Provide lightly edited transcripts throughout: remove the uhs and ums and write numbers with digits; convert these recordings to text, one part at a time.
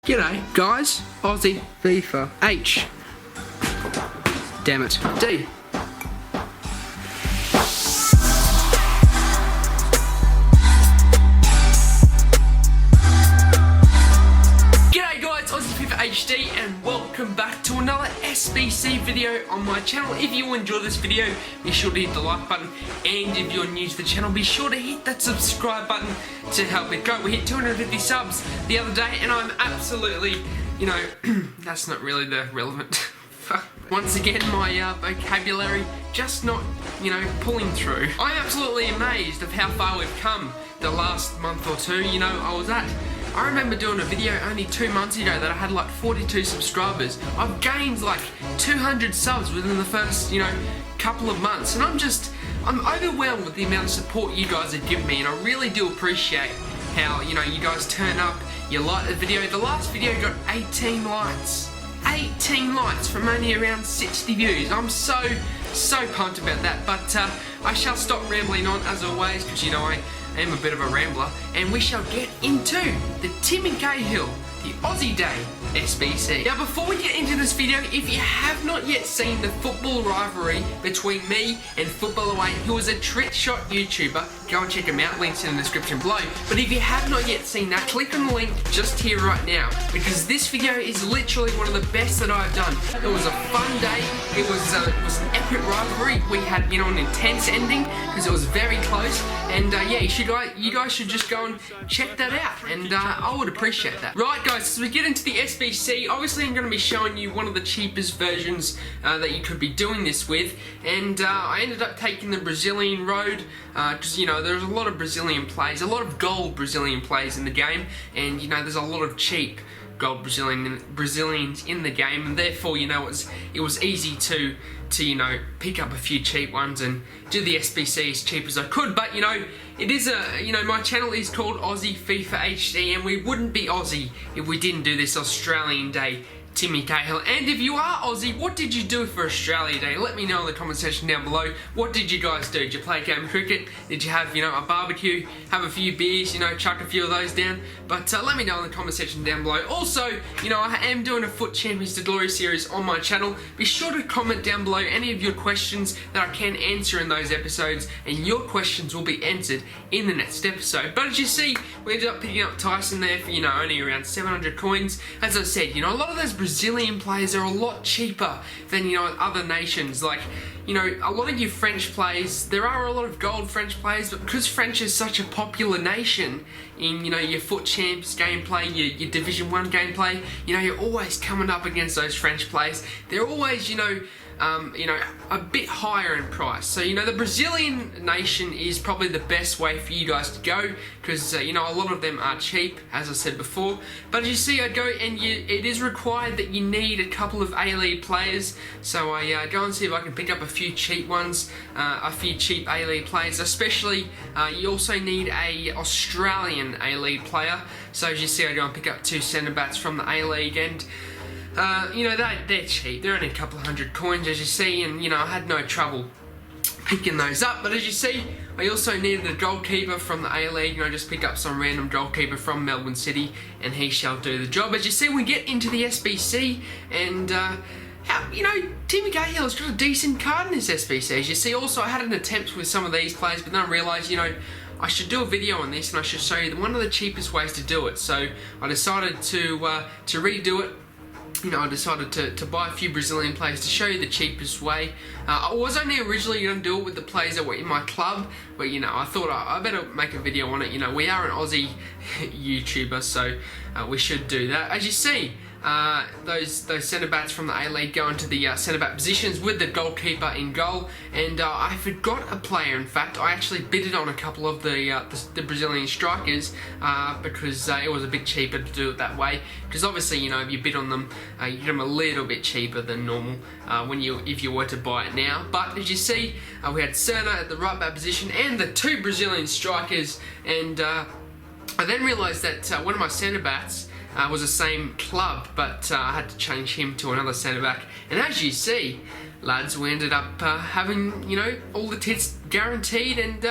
G'day, guys. Aussie, FIFA, H. Damn it, D. G'day guys, Aussie FIFA HD, and welcome back to another SBC video on my channel. If you enjoy this video, be sure to hit the like button, and if you're new to the channel, be sure to hit that subscribe button to help it grow. We hit 250 subs the other day, and I'm absolutely, that's not really the relevant. Once again, my vocabulary just not, pulling through. I'm absolutely amazed of how far we've come the last month or two. I remember doing a video only 2 months ago that I had like 42 subscribers. I've gained like 200 subs within the first, couple of months, and I'm overwhelmed with the amount of support you guys have given me, and I really do appreciate how, you guys turn up, you like the video. The last video got 18 likes. 18 likes from only around 60 views. I'm so pumped about that, but I shall stop rambling on as always, because I am a bit of a rambler, and we shall get into the Tim and Cahill, the Aussie Day SBC. Now, before we get into this video, if you have not yet seen the football rivalry between me and Football Away, who is a trick shot YouTuber, go and check him out, links in the description below. But if you have not yet seen that, click on the link just here right now, because this video is literally one of the best that I've done. It was a fun day, it was an epic rivalry. We had, an intense ending, because it was very close, and you guys should just go and check that out, and I would appreciate that. Right guys, as we get into the SBC, obviously I'm going to be showing you one of the cheapest versions that you could be doing this with, and I ended up taking the Brazilian road, because there's a lot of Brazilian plays, a lot of gold Brazilian plays in the game, and there's a lot of cheap gold Brazilians in the game, and therefore it was easy to pick up a few cheap ones and do the SBC as cheap as I could. But it is my channel is called Aussie FIFA HD, and we wouldn't be Aussie if we didn't do this Australian Day Timmy Cahill. And if you are Aussie, what did you do for Australia Day? Let me know in the comment section down below. What did you guys do? Did you play a game of cricket? Did you have, a barbecue? Have a few beers, chuck a few of those down? But let me know in the comment section down below. Also, I am doing a FUT Champions to Glory series on my channel. Be sure to comment down below any of your questions that I can answer in those episodes, and your questions will be answered in the next episode. But as you see, we ended up picking up Tyson there for, only around 700 coins. As I said, a lot of those Brazilian players are a lot cheaper than, other nations. Like, a lot of your French players, there are a lot of gold French players, but because French is such a popular nation in, your FUT Champs gameplay, your Division 1 gameplay, you're always coming up against those French players. They're always, a bit higher in price. So, the Brazilian nation is probably the best way for you guys to go, because, a lot of them are cheap, as I said before. But as you see, I go and it is required that you need a couple of A-League players. So I go and see if I can pick up a few cheap ones, a few cheap A-League players. Especially, you also need a Australian A-League player. So as you see, I go and pick up 2 centre-backs from the A-League, and they're cheap. They're only a couple of hundred coins, as you see, and I had no trouble picking those up. But as you see, I also needed a goalkeeper from the A-League, just pick up some random goalkeeper from Melbourne City, and he shall do the job. As you see, we get into the SBC, and Timmy Cahill's got a decent card in this SBC. As you see, also I had an attempt with some of these players, but then I realised, I should do a video on this, and I should show you one of the cheapest ways to do it. So I decided to redo it. I decided to buy a few Brazilian players to show you the cheapest way. I was only originally going to do it with the players that were in my club, but I thought I better make a video on it. We are an Aussie YouTuber, so we should do that. As you see, those centre-backs from the A-League go into the centre-back positions with the goalkeeper in goal, and I forgot a player. In fact, I actually bidded on a couple of the Brazilian strikers, because it was a bit cheaper to do it that way, because obviously, if you bid on them, you get them a little bit cheaper than normal if you were to buy it now. But as you see, we had Serna at the right back position and the 2 Brazilian strikers, and I then realised that one of my centre-backs was the same club, but I had to change him to another centre-back. And as you see, lads, we ended up having, all the tits guaranteed, and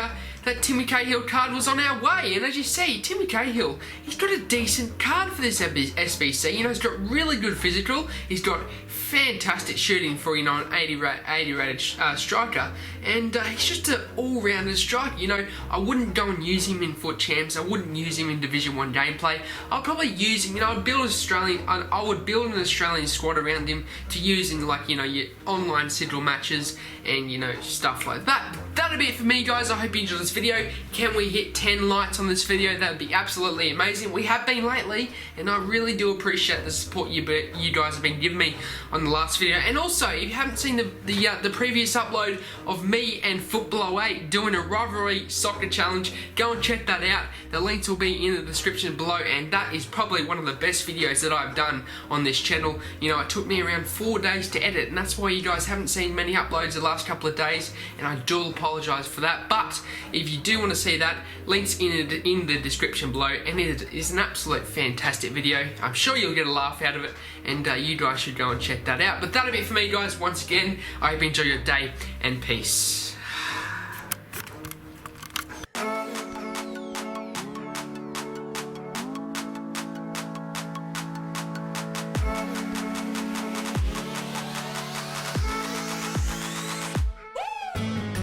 that Timmy Cahill card was on our way. And as you see, Timmy Cahill, he's got a decent card for this SBC. You know, he's got really good physical. He's got fantastic shooting for, you know, an 80 rated striker, and he's just an all-rounded striker. You know, I wouldn't go and use him in FUT Champs. I wouldn't use him in Division 1 gameplay. I'll probably use him, you know, I would build an Australian squad around him to use in, like, you know, your online Sidral matches and, you know, stuff like that. That'll be it for me, guys. I hope you enjoyed this video. Can we hit 10 likes on this video? That would be absolutely amazing. We have been lately, and I really do appreciate the support you guys have been giving me on the last video. And also, if you haven't seen the previous upload of me and FUT Below 8 doing a rivalry soccer challenge, go and check that out. The links will be in the description below, and that is probably one of the best videos that I've done on this channel. You know, it took me around 4 days to edit, and that's why you guys haven't seen many uploads the last couple of days, and I do apologise for that. But if you do want to see that, links in the description below, and it is an absolute fantastic video. I'm sure you'll get a laugh out of it, and you guys should go and check that out. But that'll be it for me, guys. Once again, I hope you enjoy your day, and peace.